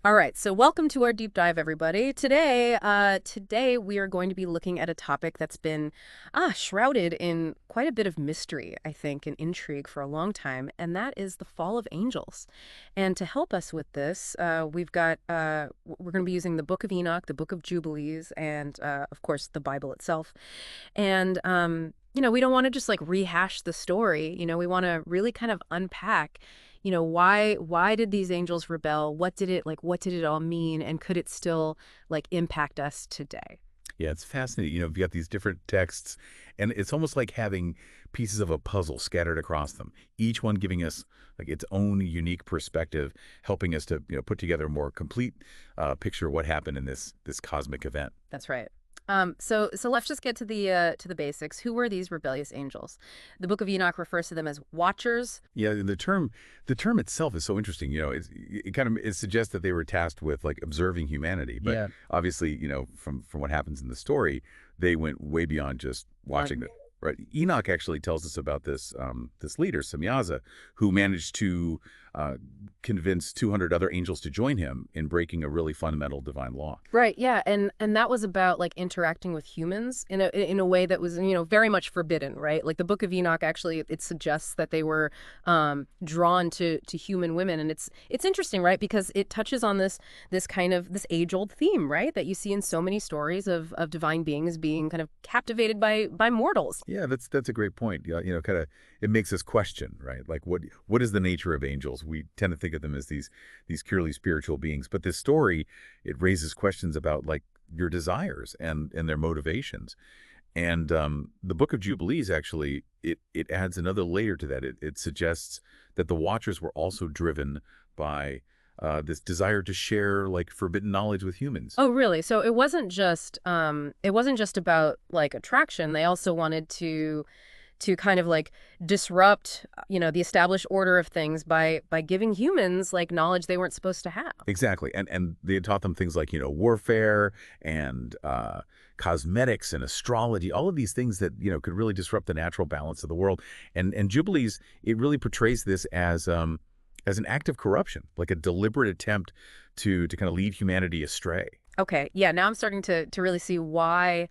All right, so welcome to our deep dive, everybody. Today we are going to be looking at a topic that's been shrouded in quite a bit of mystery, I think, and intrigue for a long time, and that is the fall of angels. And to help us with this, we're going to be using the Book of Enoch, the Book of Jubilees, and of course the Bible itself. And we don't want to just like rehash the story. We want to really kind of unpack why did these angels rebel? What did it all mean? And could it still like impact us today? Yeah, it's fascinating. You've got these different texts, and it's almost like having pieces of a puzzle scattered across them, each one giving us like its own unique perspective, helping us to put together a more complete picture of what happened in this cosmic event. That's right. So let's just get to the basics. Who were these rebellious angels? The Book of Enoch refers to them as watchers. Yeah, the term itself is so interesting. It suggests that they were tasked with like observing humanity, but Yeah. obviously, from what happens in the story, they went way beyond just watching it. Right. Enoch actually tells us about this leader, Samyaza, who managed to convince 200 other angels to join him in breaking a really fundamental divine law. Right, yeah, and that was about like interacting with humans in a way that was very much forbidden, right? Like the Book of Enoch actually it suggests that they were drawn to human women, and it's interesting, right? Because it touches on this kind of this age-old theme, right? That you see in so many stories of divine beings being kind of captivated by mortals. Yeah, that's a great point. Yeah, kind of it makes us question, right? Like what is the nature of angels? We tend to think of them as these purely spiritual beings, but this story it raises questions about like your desires and their motivations. And the Book of Jubilees actually it adds another layer to that. It suggests that the Watchers were also driven by this desire to share like forbidden knowledge with humans. Oh, really? So it wasn't just about like attraction. They also wanted to kind of like disrupt, the established order of things by giving humans like knowledge they weren't supposed to have. Exactly. And they had taught them things like, warfare and cosmetics and astrology, all of these things that, could really disrupt the natural balance of the world. And Jubilees, it really portrays this as an act of corruption, like a deliberate attempt to kind of lead humanity astray. Okay, yeah, now I'm starting to really see why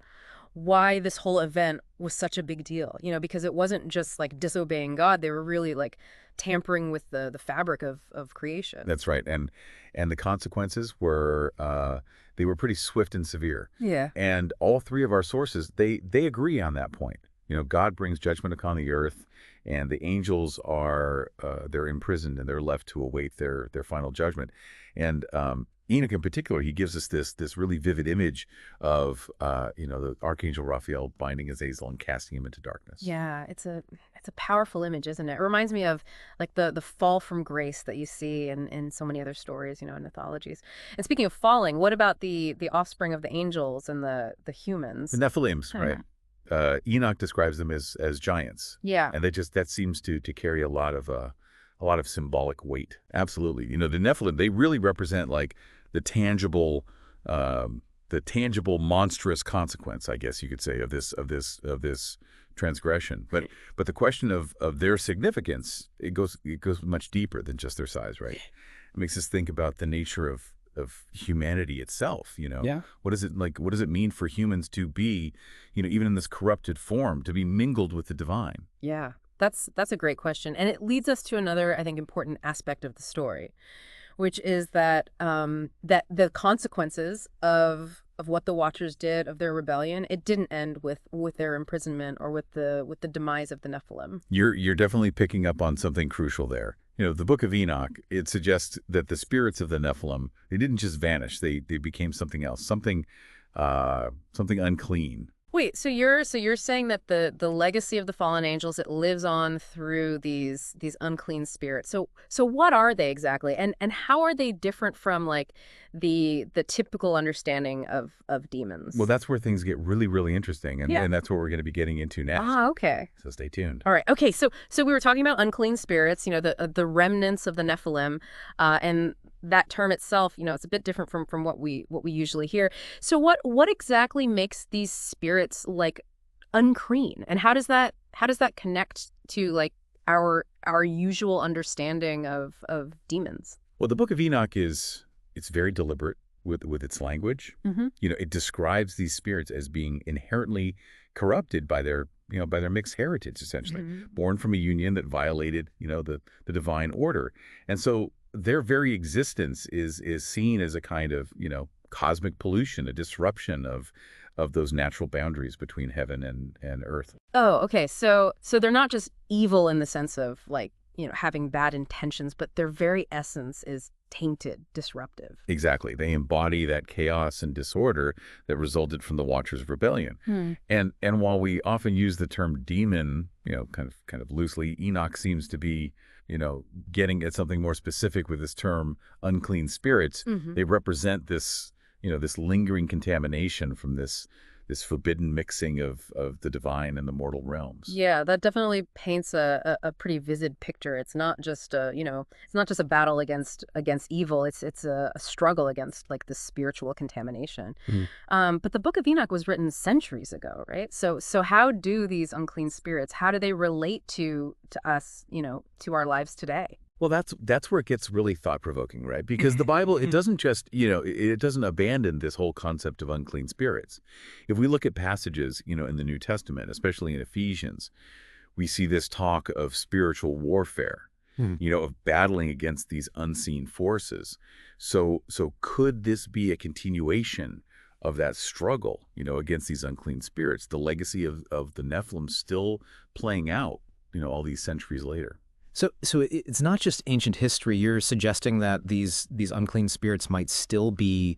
this whole event was such a big deal. Because it wasn't just like disobeying God; they were really like tampering with the fabric of creation. That's right. And the consequences were they were pretty swift and severe. Yeah. And all three of our sources, they agree on that point. God brings judgment upon the earth, and the angels are they're imprisoned and they're left to await their final judgment. And Enoch, in particular, he gives us this really vivid image of the archangel Raphael binding Azazel and casting him into darkness. Yeah, it's a powerful image, isn't it? It reminds me of like the fall from grace that you see in so many other stories, in mythologies. And speaking of falling, what about the offspring of the angels and the The humans? Nephilims, I don't right? know. Enoch describes them as giants, Yeah. and that seems to carry a lot of symbolic weight. Absolutely, the Nephilim, they really represent like the tangible monstrous consequence, I guess you could say, of this transgression. But the question of their significance, it goes much deeper than just their size, right? It makes us think about the nature of humanity itself. Yeah. What is it like? What does it mean for humans to be, even in this corrupted form, to be mingled with the divine? Yeah. That's a great question. And it leads us to another, I think, important aspect of the story, which is that the consequences of what the Watchers did, of their rebellion, it didn't end with their imprisonment or with the demise of the Nephilim. You're definitely picking up on something crucial there. The Book of Enoch, it suggests that the spirits of the Nephilim, they didn't just vanish; they became something else, something unclean. Wait, so you're saying that the legacy of the fallen angels, it lives on through these unclean spirits. So what are they exactly? And how are they different from like the typical understanding of demons? Well, that's where things get really, really interesting, and Yeah. and that's what we're going to be getting into next. Ah, okay. So stay tuned. All right. Okay. So we were talking about unclean spirits, the remnants of the Nephilim, and that term itself, it's a bit different from what we usually hear. So what exactly makes these spirits like unclean, and how does that connect to like our usual understanding of demons? Well, the Book of Enoch is It's very deliberate with its language. Hmm. It describes these spirits as being inherently corrupted by their, by their mixed heritage, essentially, Hmm. born from a union that violated, the divine order. And so their very existence is seen as a kind of, cosmic pollution, a disruption of those natural boundaries between heaven and earth. Oh, okay. So they're not just evil in the sense of like, having bad intentions, but their very essence is tainted, disruptive. Exactly. They embody that chaos and disorder that resulted from the Watchers' rebellion. Hmm. And while we often use the term demon, kind of loosely, Enoch seems to be, getting at something more specific with this term unclean spirits. Hmm. They represent this, this lingering contamination from this forbidden mixing of the divine and the mortal realms. Yeah, that definitely paints a pretty vivid picture. It's not just it's not just a battle against evil. It's a struggle against like this spiritual contamination. But the Book of Enoch was written centuries ago, right? So how do these unclean spirits? How do they relate to us? To our lives today? Well, that's where it gets really thought-provoking, right? Because the Bible, it doesn't just, it doesn't abandon this whole concept of unclean spirits. If we look at passages, in the New Testament, especially in Ephesians, we see this talk of spiritual warfare, of battling against these unseen forces. So could this be a continuation of that struggle, against these unclean spirits, the legacy of the Nephilim still playing out, all these centuries later? So it's not just ancient history. You're suggesting that these unclean spirits might still be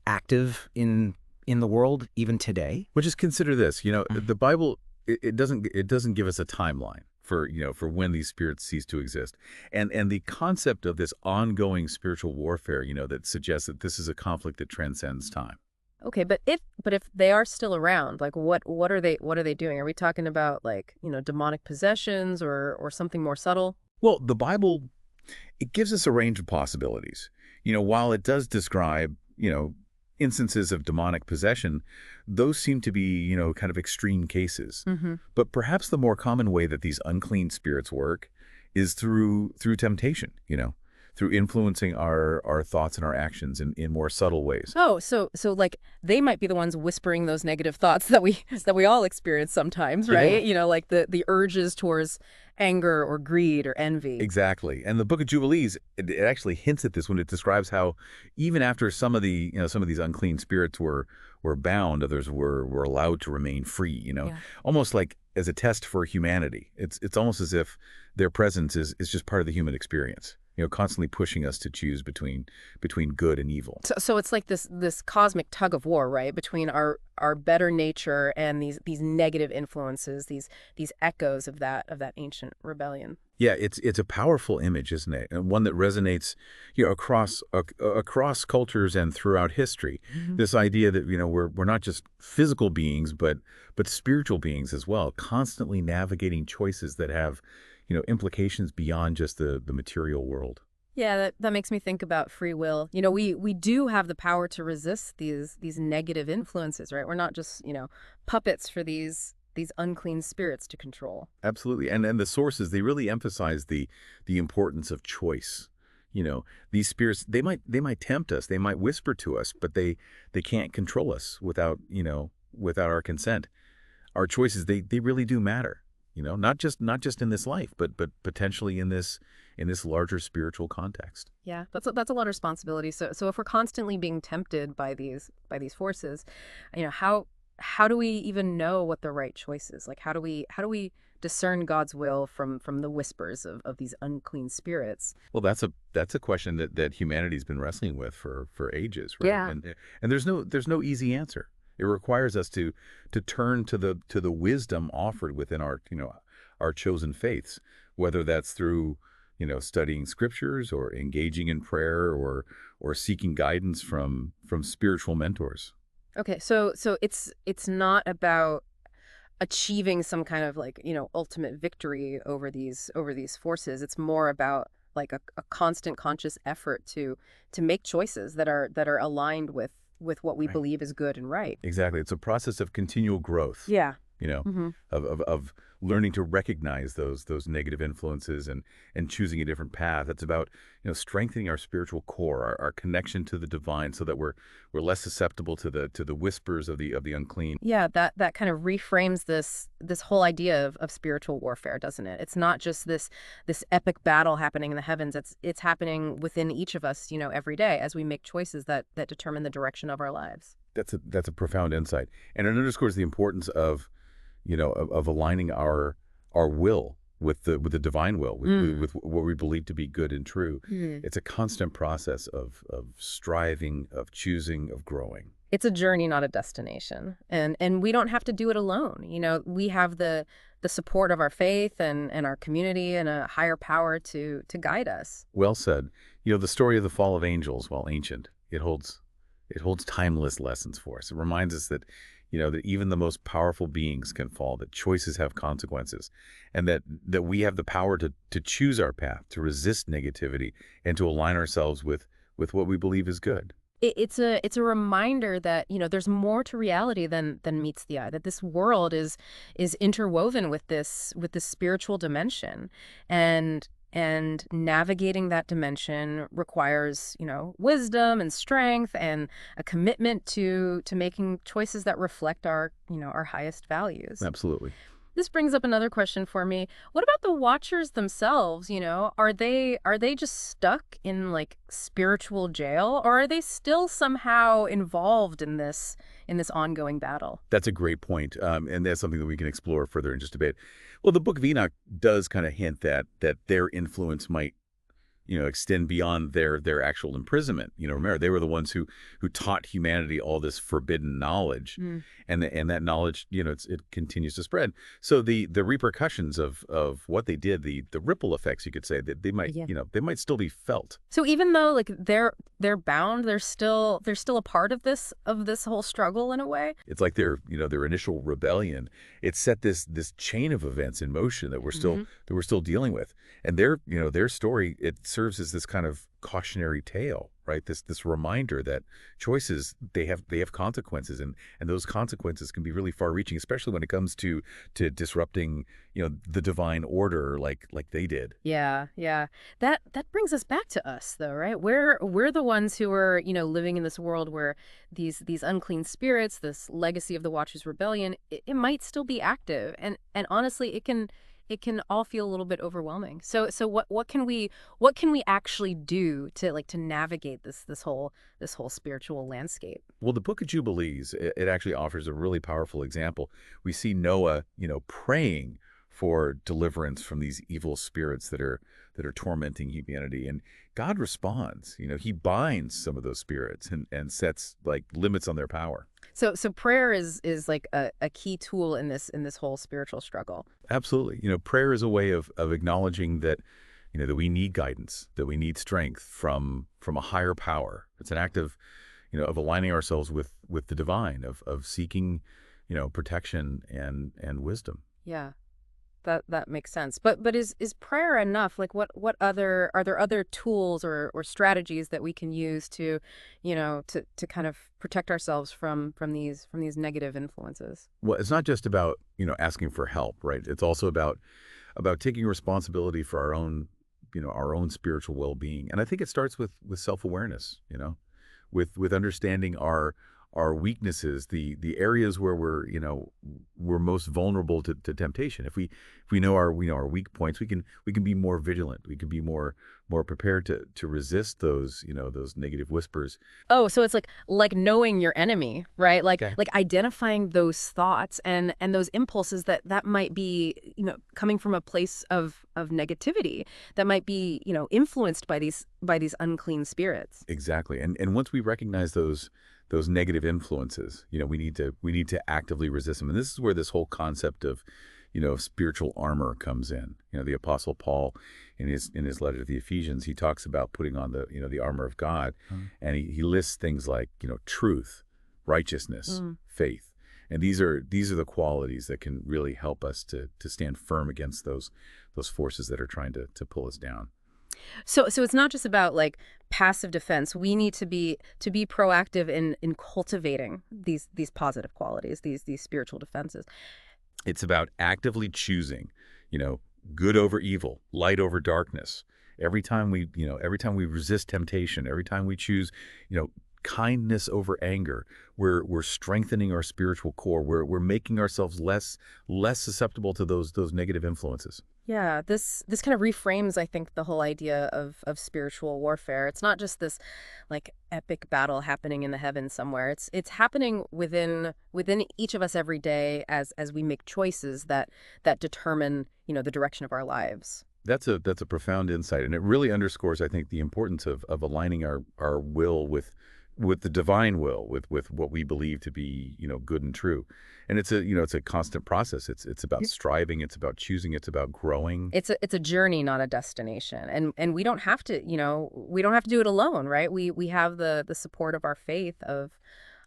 active in the world even today? Well, just consider this. The Bible, it doesn't give us a timeline for when these spirits cease to exist, and the concept of this ongoing spiritual warfare, that suggests that this is a conflict that transcends time. Okay, but if they are still around, like what are they doing? Are we talking about like, demonic possessions or something more subtle? Well, the Bible, it gives us a range of possibilities. While it does describe, instances of demonic possession, those seem to be, kind of extreme cases. Hmm. But perhaps the more common way that these unclean spirits work is through temptation, through influencing our thoughts and our actions in more subtle ways. Oh, so like they might be the ones whispering those negative thoughts that we all experience sometimes, right? Like the urges towards anger or greed or envy. Exactly. And the Book of Jubilees, it actually hints at this when it describes how even after some of these unclean spirits were bound, others were allowed to remain free, Yeah. almost like as a test for humanity. It's almost as if their presence is just part of the human experience, constantly pushing us to choose between good and evil. So it's like this cosmic tug of war, right, between our better nature and these negative influences, these echoes of that ancient rebellion. Yeah, it's a powerful image, isn't it? And one that resonates, across cultures and throughout history. Mhm. This idea that we're not just physical beings, but spiritual beings as well, constantly navigating choices that have, implications beyond just the material world. Yeah, that makes me think about free will. We do have the power to resist these negative influences, right? We're not just, puppets for these unclean spirits to control. Absolutely, and the sources, they really emphasize the importance of choice. These spirits, they might tempt us, they might whisper to us, but they can't control us without our consent. Our choices, they really do matter. Not just in this life, but potentially in this larger spiritual context. Yeah, that's a lot of responsibility. So if we're constantly being tempted by these forces, how do we even know what the right choice is? Like how do we discern God's will from the whispers of these unclean spirits? Well, that's a question that humanity's been wrestling with for ages, right? Yeah. And there's no easy answer. It requires us to turn to the wisdom offered within our chosen faiths, whether that's through studying scriptures or engaging in prayer or seeking guidance from spiritual mentors. Okay, so it's not about achieving some kind of like, ultimate victory over these forces. It's more about like a constant conscious effort to make choices that are aligned with what we Right. believe is good and right. Exactly. It's a process of continual growth. Yeah. Hmm. of learning to recognize those negative influences and choosing a different path. It's about, strengthening our spiritual core, our connection to the divine, so that we're less susceptible to the whispers of the unclean. Yeah, that kind of reframes this whole idea of spiritual warfare, doesn't it? It's not just this epic battle happening in the heavens. It's happening within each of us, every day as we make choices that determine the direction of our lives. That's a profound insight, and it underscores the importance of, of aligning our will with the divine will, with what we believe to be good and true. Mm. It's a constant process of striving, of choosing, of growing. It's a journey, not a destination. And we don't have to do it alone. We have the support of our faith and our community and a higher power to guide us. Well said. The story of the fall of angels, while ancient, it holds timeless lessons for us. It reminds us that, that even the most powerful beings can fall, that choices have consequences, and that we have the power to choose our path, to resist negativity, and to align ourselves with what we believe is good. It's a reminder that there's more to reality than meets the eye. That this world is interwoven with this spiritual dimension, and navigating that dimension requires wisdom and strength and a commitment to making choices that reflect our highest values. Absolutely. This brings up another question for me. What about the watchers themselves? Are they just stuck in like spiritual jail, or are they still somehow involved in this ongoing battle? That's a great point, and that's something that we can explore further in just a bit. Well, the Book of Enoch does kind of hint that their influence might, extend beyond their actual imprisonment. Remember, they were the ones who taught humanity all this forbidden knowledge, Mm. and that knowledge, it continues to spread. So the repercussions of what they did, the ripple effects, you could say, that they might, Yeah. they might still be felt. So even though like they're bound, they're still a part of this whole struggle in a way. It's like their initial rebellion. It set this chain of events in motion that we're still dealing with. And their story, it serves as this kind of cautionary tale, right? This reminder that choices, they have consequences, and those consequences can be really far-reaching, especially when it comes to disrupting, the divine order like they did. Yeah, yeah. That brings us back to us though, right? We're the ones who are, living in this world where these unclean spirits, this legacy of the Watchers' rebellion, it might still be active. And honestly, it can all feel a little bit overwhelming. So what can we actually do to navigate this whole spiritual landscape? Well, the Book of Jubilees, it actually offers a really powerful example. We see Noah, praying for deliverance from these evil spirits that are tormenting humanity, and God responds. He binds some of those spirits and sets like limits on their power. So prayer is like a key tool in this whole spiritual struggle. Absolutely. Prayer is a way of acknowledging that, that we need guidance, that we need strength from a higher power. It's an act of, of aligning ourselves with the divine, of seeking, protection and wisdom. Yeah. That makes sense. But is prayer enough? Like what other are there other tools or strategies that we can use to, to kind of protect ourselves from these negative influences? Well, it's not just about, asking for help, right? It's also about taking responsibility for our own spiritual well-being. And I think it starts with self-awareness, with understanding our weaknesses, the areas where we're most vulnerable to temptation. If we know our weak points, we can be more vigilant. We can be more prepared to resist those negative whispers. Oh, so it's like knowing your enemy, right? Like Okay. like identifying those thoughts and those impulses that might be, coming from a place of negativity, that might be, influenced by these unclean spirits. Exactly. And once we recognize those negative influences, we need to actively resist them. And this is where this whole concept of, spiritual armor comes in. The Apostle Paul, in his letter to the Ephesians, he talks about putting on the armor of God, and he lists things like, truth, righteousness, faith. And these are the qualities that can really help us to stand firm against those forces that are trying to pull us down. So it's not just about like passive defense. We need to be proactive in cultivating these positive qualities, these spiritual defenses. It's about actively choosing, you know, good over evil, light over darkness. Every time we resist temptation, every time we choose, you know, kindness over anger, we're strengthening our spiritual core. We're making ourselves less susceptible to those negative influences. Yeah, this kind of reframes, I think, the whole idea of spiritual warfare. It's not just this like epic battle happening in the heavens somewhere. It's happening within each of us every day as we make choices that determine, the direction of our lives. That's a profound insight, and it really underscores, I think, the importance of aligning our will with the divine will, with what we believe to be, good and true. And it's a constant process. It's about striving, it's about choosing, it's about growing. It's a journey, not a destination. And we don't have to, we don't have to do it alone, right? We have the support of our faith, of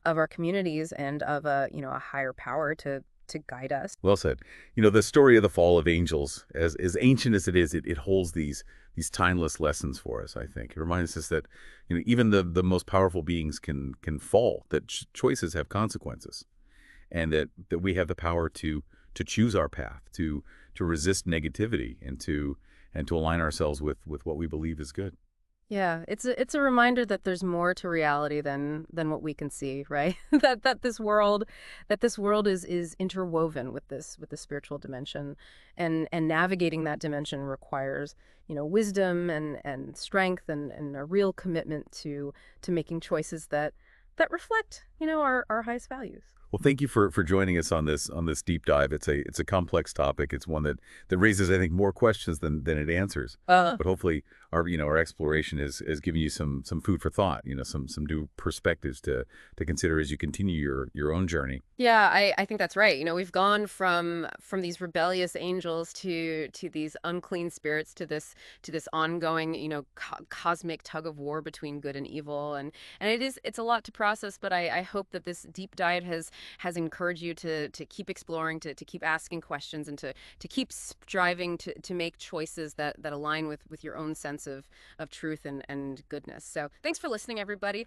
our communities, and of a higher power to guide us. Well said. The story of the fall of angels, as ancient as it is, it holds these timeless lessons for us, I think. It reminds us that, even the most powerful beings can fall, that choices have consequences, and that we have the power to choose our path, to resist negativity, and to align ourselves with what we believe is good. Yeah, it's a reminder that there's more to reality than what we can see, right? That this world is interwoven with the spiritual dimension, and navigating that dimension requires, wisdom and strength and a real commitment to making choices that reflect, our highest values. Well, thank you for joining us on this deep dive. It's a complex topic. It's one that raises, I think, more questions than it answers. But hopefully, our exploration is giving you some food for thought. Some new perspectives to consider as you continue your own journey. Yeah, I think that's right. We've gone from these rebellious angels to these unclean spirits to this ongoing, cosmic tug of war between good and evil, and it's a lot to process. But I hope that this deep dive has encouraged you to keep exploring, to keep asking questions, and to keep striving to make choices that align with your own sense of truth and goodness. So thanks for listening, everybody.